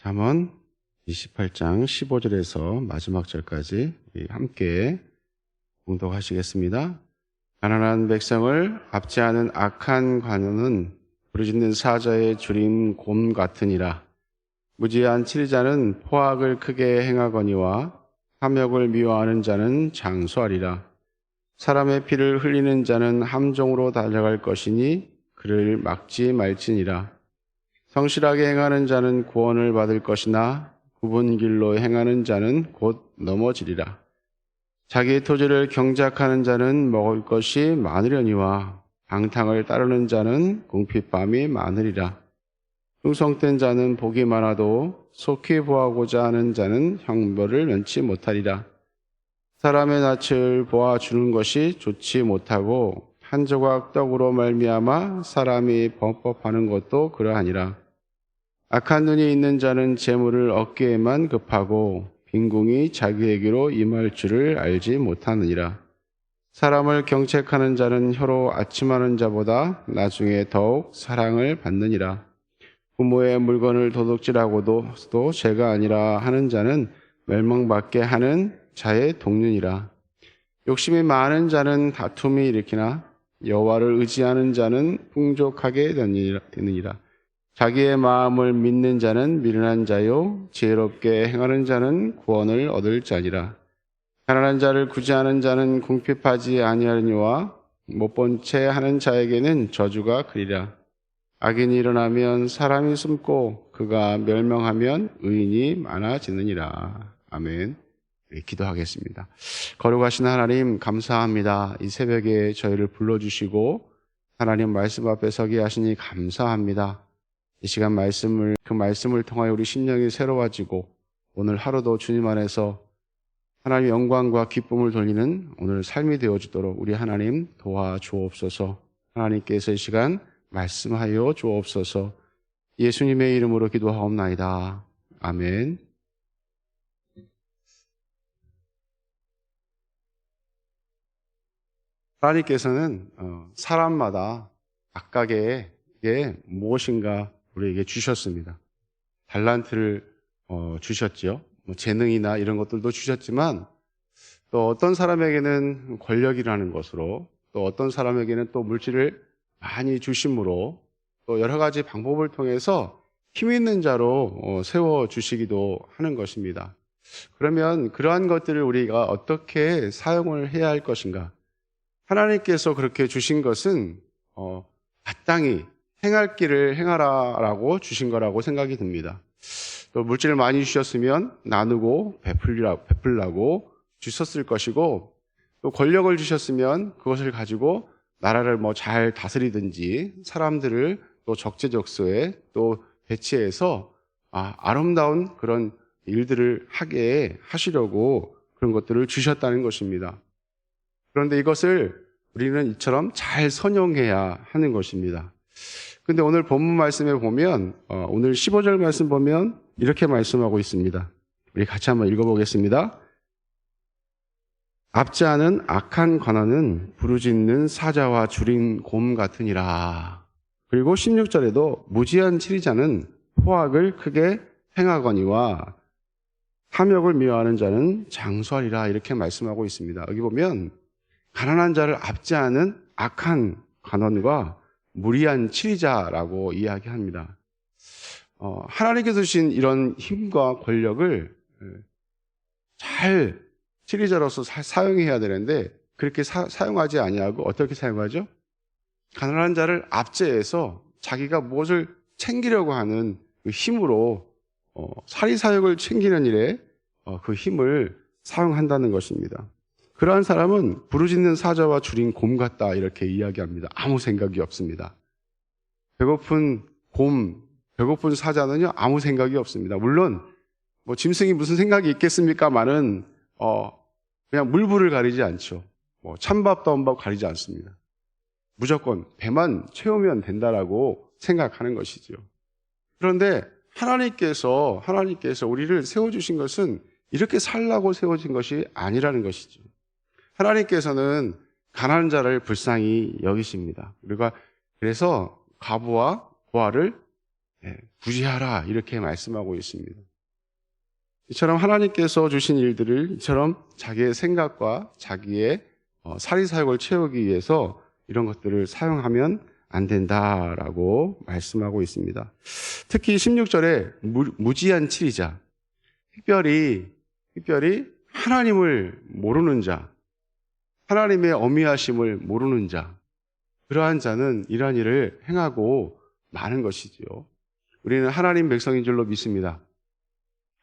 잠언 28장 15절에서 마지막 절까지 함께 봉독하시겠습니다. 가난한 백성을 압제하는 악한 관원은 부르짖는 사자의 줄임 곰 같으니라. 무지한 치리자는 포악을 크게 행하거니와 탐욕을 미워하는 자는 장수하리라. 사람의 피를 흘리는 자는 함정으로 달려갈 것이니 그를 막지 말지니라. 성실하게 행하는 자는 구원을 받을 것이나 굽은 길로 행하는 자는 곧 넘어지리라. 자기의 토지를 경작하는 자는 먹을 것이 많으려니와 방탕을 따르는 자는 궁핍함이 많으리라. 충성된 자는 복이 많아도 속히 보하고자 하는 자는 형벌을 면치 못하리라. 사람의 낯을 보아주는 것이 좋지 못하고 한 조각 떡으로 말미암아 사람이 범법하는 것도 그러하니라. 악한 눈이 있는 자는 재물을 얻기에만 급하고 빈궁이 자기에게로 임할 줄을 알지 못하느니라. 사람을 경책하는 자는 혀로 아침하는 자보다 나중에 더욱 사랑을 받느니라. 부모의 물건을 도둑질하고도 또 죄가 아니라 하는 자는 멸망받게 하는 자의 동륜이라. 욕심이 많은 자는 다툼이 일으키나 여호와를 의지하는 자는 풍족하게 되느니라. 자기의 마음을 믿는 자는 미련한 자요 지혜롭게 행하는 자는 구원을 얻을 자니라. 가난한 자를 구제하는 자는 궁핍하지 아니하려니와 못본 채 하는 자에게는 저주가 그리라. 악인이 일어나면 사람이 숨고 그가 멸망하면 의인이 많아지느니라. 아멘. 기도하겠습니다. 거룩하신 하나님 감사합니다. 이 새벽에 저희를 불러주시고 하나님 말씀 앞에 서게 하시니 감사합니다. 이 시간 그 말씀을 통하여 우리 심령이 새로워지고 오늘 하루도 주님 안에서 하나님의 영광과 기쁨을 돌리는 오늘 삶이 되어주도록 우리 하나님 도와주옵소서. 하나님께서 이 시간 말씀하여 주옵소서. 예수님의 이름으로 기도하옵나이다. 아멘. 하나님께서는 사람마다 각각의 무엇인가 우리에게 주셨습니다. 달란트를 주셨지요. 재능이나 이런 것들도 주셨지만 또 어떤 사람에게는 권력이라는 것으로 또 어떤 사람에게는 또 물질을 많이 주심으로 또 여러 가지 방법을 통해서 힘 있는 자로 세워주시기도 하는 것입니다. 그러면 그러한 것들을 우리가 어떻게 사용을 해야 할 것인가? 하나님께서 그렇게 주신 것은 마땅히 행할 길을 행하라라고 주신 거라고 생각이 듭니다. 또 물질을 많이 주셨으면 나누고 베풀라고 주셨을 것이고 또 권력을 주셨으면 그것을 가지고 나라를 잘 다스리든지 사람들을 또 적재적소에 또 배치해서 아름다운 그런 일들을 하게 하시려고 그런 것들을 주셨다는 것입니다. 그런데 이것을 우리는 이처럼 잘 선용해야 하는 것입니다. 근데 오늘 본문 말씀에 보면 오늘 15절 말씀 보면 이렇게 말씀하고 있습니다. 우리 같이 한번 읽어보겠습니다. 압제하는 악한 관원은 부르짖는 사자와 줄인 곰 같으니라. 그리고 16절에도 무지한 치리자는 포악을 크게 행하거니와 탐욕을 미워하는 자는 장수하리라 이렇게 말씀하고 있습니다. 여기 보면 가난한 자를 압제하는 악한 관원과 무리한 치리자라고 이야기합니다. 하나님께서 주신 이런 힘과 권력을 잘 치리자로서 사용해야 되는데 그렇게 사용하지 아니하고 어떻게 사용하죠? 가난한 자를 압제해서 자기가 무엇을 챙기려고 하는 그 힘으로 사리사욕을 챙기는 일에 그 힘을 사용한다는 것입니다. 그러한 사람은 부르짖는 사자와 줄인 곰 같다 이렇게 이야기합니다. 아무 생각이 없습니다. 배고픈 사자는요 아무 생각이 없습니다. 물론 짐승이 무슨 생각이 있겠습니까마는 그냥 물불을 가리지 않죠. 찬밥 더운밥 가리지 않습니다. 무조건 배만 채우면 된다라고 생각하는 것이죠. 그런데 하나님께서 우리를 세워주신 것은 이렇게 살라고 세워진 것이 아니라는 것이죠. 하나님께서는 가난한 자를 불쌍히 여기십니다. 그래서 과부와 고아를 구제하라 이렇게 말씀하고 있습니다. 이처럼 하나님께서 주신 일들을 이처럼 자기의 생각과 자기의 사리사욕을 채우기 위해서 이런 것들을 사용하면 안 된다라고 말씀하고 있습니다. 특히 16절에 무지한 치리자, 특별히 하나님을 모르는 자, 하나님의 어미하심을 모르는 자, 그러한 자는 이러한 일을 행하고 마는 것이지요. 우리는 하나님 백성인 줄로 믿습니다.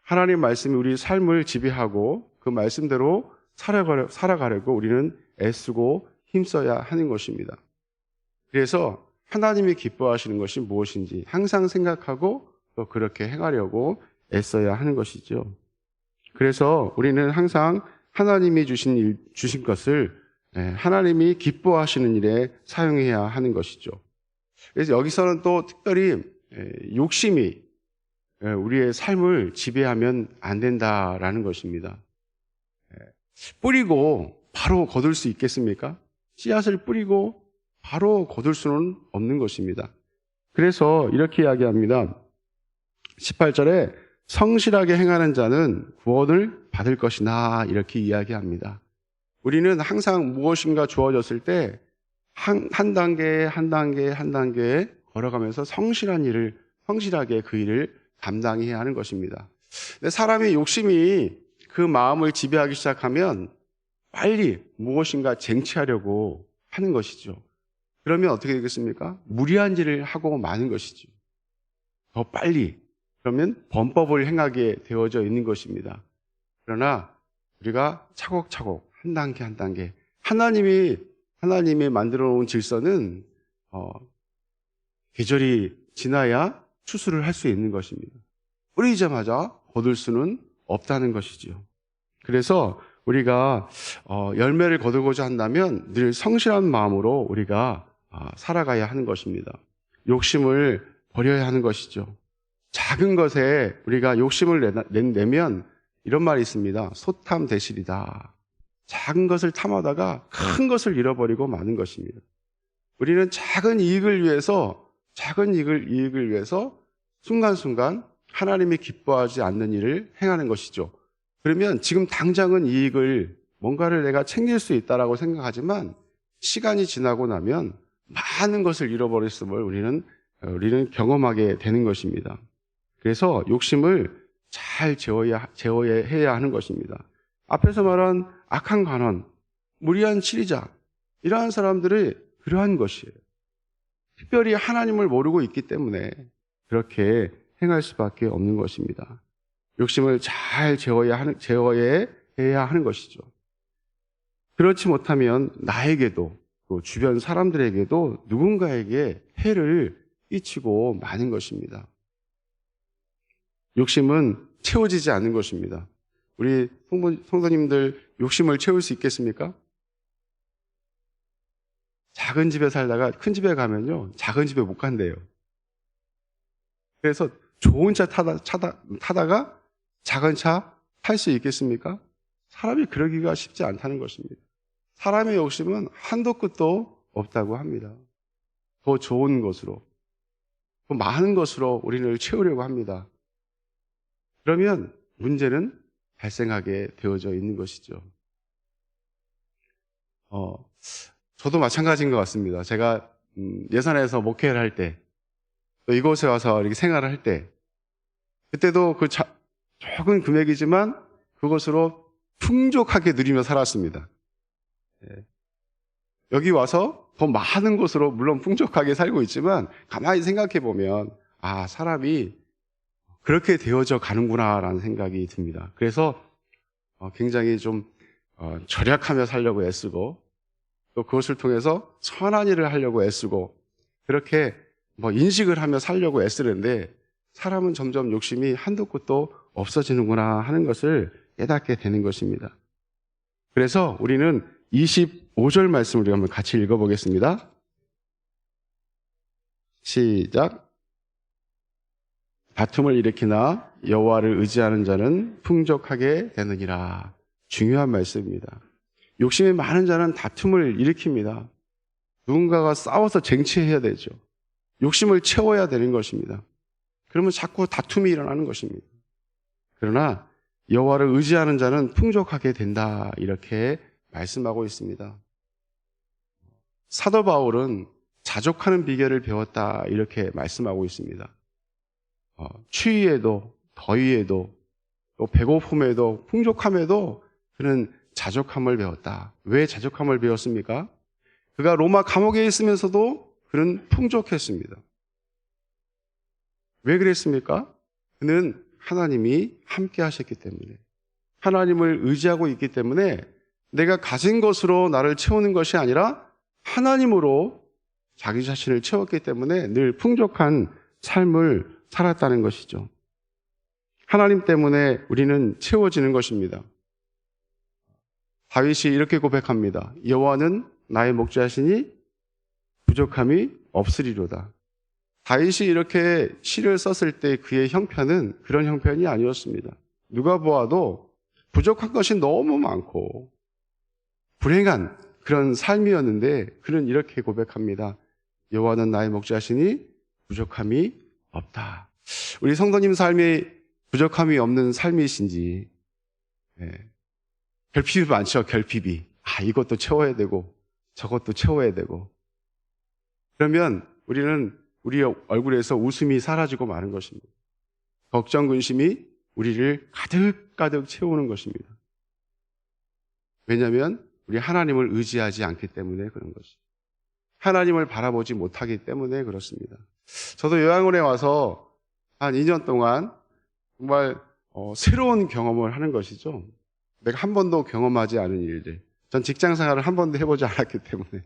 하나님 말씀이 우리 삶을 지배하고 그 말씀대로 살아가려고 우리는 애쓰고 힘써야 하는 것입니다. 그래서 하나님이 기뻐하시는 것이 무엇인지 항상 생각하고 또 그렇게 행하려고 애써야 하는 것이죠. 그래서 우리는 항상 하나님이 주신 것을 하나님이 기뻐하시는 일에 사용해야 하는 것이죠. 그래서 여기서는 또 특별히 욕심이 우리의 삶을 지배하면 안 된다라는 것입니다. 뿌리고 바로 거둘 수 있겠습니까? 씨앗을 뿌리고 바로 거둘 수는 없는 것입니다. 그래서 이렇게 이야기합니다. 18절에 성실하게 행하는 자는 구원을 받을 것이나 이렇게 이야기합니다. 우리는 항상 무엇인가 주어졌을 때 한 단계 걸어가면서 성실하게 그 일을 감당해야 하는 것입니다. 근데 사람의 욕심이 그 마음을 지배하기 시작하면 빨리 무엇인가 쟁취하려고 하는 것이죠. 그러면 어떻게 되겠습니까? 무리한 일을 하고 마는 것이죠. 더 빨리. 그러면 범법을 행하게 되어져 있는 것입니다. 그러나 우리가 차곡차곡 한 단계 하나님이 만들어 놓은 질서는 계절이 지나야 추수를 할 수 있는 것입니다. 뿌리자마자 거둘 수는 없다는 것이죠. 그래서 우리가 열매를 거두고자 한다면 늘 성실한 마음으로 우리가 살아가야 하는 것입니다. 욕심을 버려야 하는 것이죠. 작은 것에 우리가 욕심을 내면 이런 말이 있습니다. 소탐대실이다. 작은 것을 탐하다가 큰 것을 잃어버리고 마는 것입니다. 우리는 작은 이익을 위해서 순간순간 하나님이 기뻐하지 않는 일을 행하는 것이죠. 그러면 지금 당장은 뭔가를 내가 챙길 수 있다라고 생각하지만 시간이 지나고 나면 많은 것을 잃어버렸음을 우리는 경험하게 되는 것입니다. 그래서 욕심을 잘 제어해야 하는 것입니다. 앞에서 말한 악한 관원, 무리한 치리자, 이러한 사람들이 그러한 것이에요. 특별히 하나님을 모르고 있기 때문에 그렇게 행할 수밖에 없는 것입니다. 욕심을 잘 제어해야 하는 것이죠. 그렇지 못하면 나에게도 또 주변 사람들에게도 누군가에게 해를 끼치고 마는 것입니다. 욕심은 채워지지 않는 것입니다. 우리 성도님들 욕심을 채울 수 있겠습니까? 작은 집에 살다가 큰 집에 가면요, 작은 집에 못 간대요. 그래서 좋은 차 타다가 작은 차 탈 수 있겠습니까? 사람이 그러기가 쉽지 않다는 것입니다. 사람의 욕심은 한도 끝도 없다고 합니다. 더 좋은 것으로, 더 많은 것으로 우리를 채우려고 합니다. 그러면 문제는 발생하게 되어져 있는 것이죠. 저도 마찬가지인 것 같습니다. 제가 예산에서 목회를 할 때, 또 이곳에 와서 이렇게 생활을 할 때, 그때도 그 적은 금액이지만 그것으로 풍족하게 누리며 살았습니다. 여기 와서 더 많은 것으로 물론 풍족하게 살고 있지만 가만히 생각해 보면 사람이 그렇게 되어져 가는구나라는 생각이 듭니다. 그래서 굉장히 좀 절약하며 살려고 애쓰고 또 그것을 통해서 선한 일을 하려고 애쓰고 그렇게 인식을 하며 살려고 애쓰는데 사람은 점점 욕심이 한도 끝도 없어지는구나 하는 것을 깨닫게 되는 것입니다. 그래서 우리는 25절 말씀을 우리 한번 같이 읽어보겠습니다. 시작. 다툼을 일으키나 여호와를 의지하는 자는 풍족하게 되느니라. 중요한 말씀입니다. 욕심이 많은 자는 다툼을 일으킵니다. 누군가가 싸워서 쟁취해야 되죠. 욕심을 채워야 되는 것입니다. 그러면 자꾸 다툼이 일어나는 것입니다. 그러나 여호와를 의지하는 자는 풍족하게 된다, 이렇게 말씀하고 있습니다. 사도 바울은 자족하는 비결을 배웠다, 이렇게 말씀하고 있습니다. 추위에도 더위에도 또 배고픔에도 풍족함에도 그는 자족함을 배웠다. 왜 자족함을 배웠습니까? 그가 로마 감옥에 있으면서도 그는 풍족했습니다. 왜 그랬습니까? 그는 하나님이 함께 하셨기 때문에, 하나님을 의지하고 있기 때문에 내가 가진 것으로 나를 채우는 것이 아니라 하나님으로 자기 자신을 채웠기 때문에 늘 풍족한 삶을 살았다는 것이죠. 하나님 때문에 우리는 채워지는 것입니다. 다윗이 이렇게 고백합니다. 여호와는 나의 목자시니 부족함이 없으리로다. 다윗이 이렇게 시를 썼을 때 그의 형편은 그런 형편이 아니었습니다. 누가 보아도 부족한 것이 너무 많고 불행한 그런 삶이었는데 그는 이렇게 고백합니다. 여호와는 나의 목자시니 부족함이 없다. 우리 성도님 삶이 부족함이 없는 삶이신지, 결핍이 많죠, 결핍이. 이것도 채워야 되고 저것도 채워야 되고. 그러면 우리는 우리 얼굴에서 웃음이 사라지고 마는 것입니다. 걱정, 근심이 우리를 가득가득 채우는 것입니다. 왜냐하면 우리 하나님을 의지하지 않기 때문에 그런 것이죠. 하나님을 바라보지 못하기 때문에 그렇습니다. 저도 요양원에 와서 한 2년 동안 정말 새로운 경험을 하는 것이죠. 내가 한 번도 경험하지 않은 일들. 전 직장 생활을 한 번도 해보지 않았기 때문에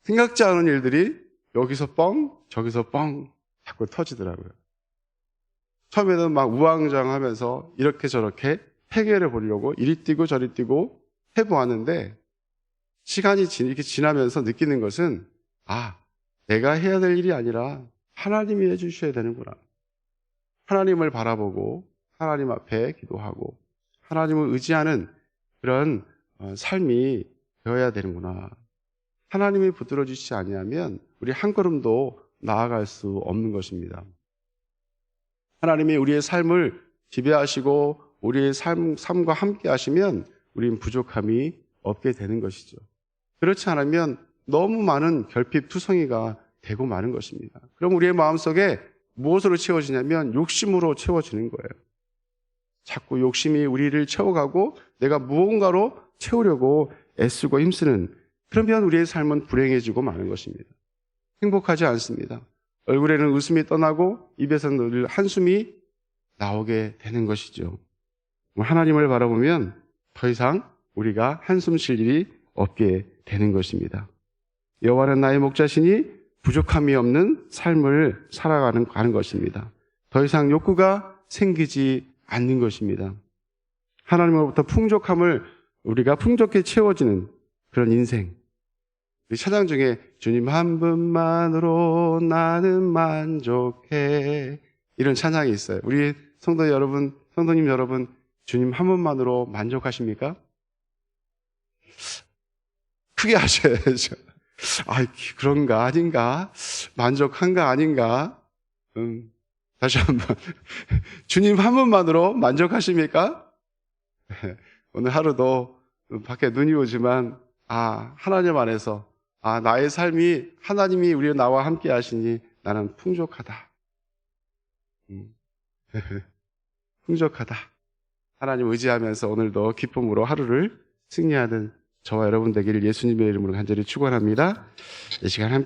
생각지 않은 일들이 여기서 뻥, 저기서 뻥 자꾸 터지더라고요. 처음에는 막 우왕좌왕하면서 이렇게 저렇게 해결해 보려고 이리 뛰고 저리 뛰고 해보았는데 시간이 이렇게 지나면서 느끼는 것은 내가 해야 될 일이 아니라 하나님이 해주셔야 되는구나. 하나님을 바라보고 하나님 앞에 기도하고 하나님을 의지하는 그런 삶이 되어야 되는구나. 하나님이 붙들어 주시지 아니하면 우리 한 걸음도 나아갈 수 없는 것입니다. 하나님이 우리의 삶을 지배하시고 우리의 삶과 함께 하시면 우리는 부족함이 없게 되는 것이죠. 그렇지 않으면 너무 많은 결핍투성이가 되고 마는 것입니다. 그럼 우리의 마음속에 무엇으로 채워지냐면 욕심으로 채워지는 거예요. 자꾸 욕심이 우리를 채워가고 내가 무언가로 채우려고 애쓰고 힘쓰는, 그러면 우리의 삶은 불행해지고 마는 것입니다. 행복하지 않습니다. 얼굴에는 웃음이 떠나고 입에서는 늘 한숨이 나오게 되는 것이죠. 하나님을 바라보면 더 이상 우리가 한숨 쉴 일이 없게 되는 것입니다. 여호와는 나의 목자시니 부족함이 없는 삶을 살아가는 것입니다. 더 이상 욕구가 생기지 않는 것입니다. 하나님으로부터 풍족함을 우리가 풍족히 채워지는 그런 인생. 우리 찬양 중에 주님 한 분만으로 나는 만족해, 이런 찬양이 있어요. 우리 성도 여러분, 성도님 여러분, 주님 한 분만으로 만족하십니까? 크게 하셔야죠. 그런가 아닌가? 만족한가 아닌가? 다시 한번. 주님 한 분만으로 만족하십니까? 오늘 하루도 밖에 눈이 오지만 하나님 안에서 나의 삶이 하나님이 나와 함께 하시니 나는 풍족하다. 풍족하다. 하나님 의지하면서 오늘도 기쁨으로 하루를 승리하는 저와 여러분 되기를 예수님의 이름으로 간절히 축원합니다. 이 시간 함께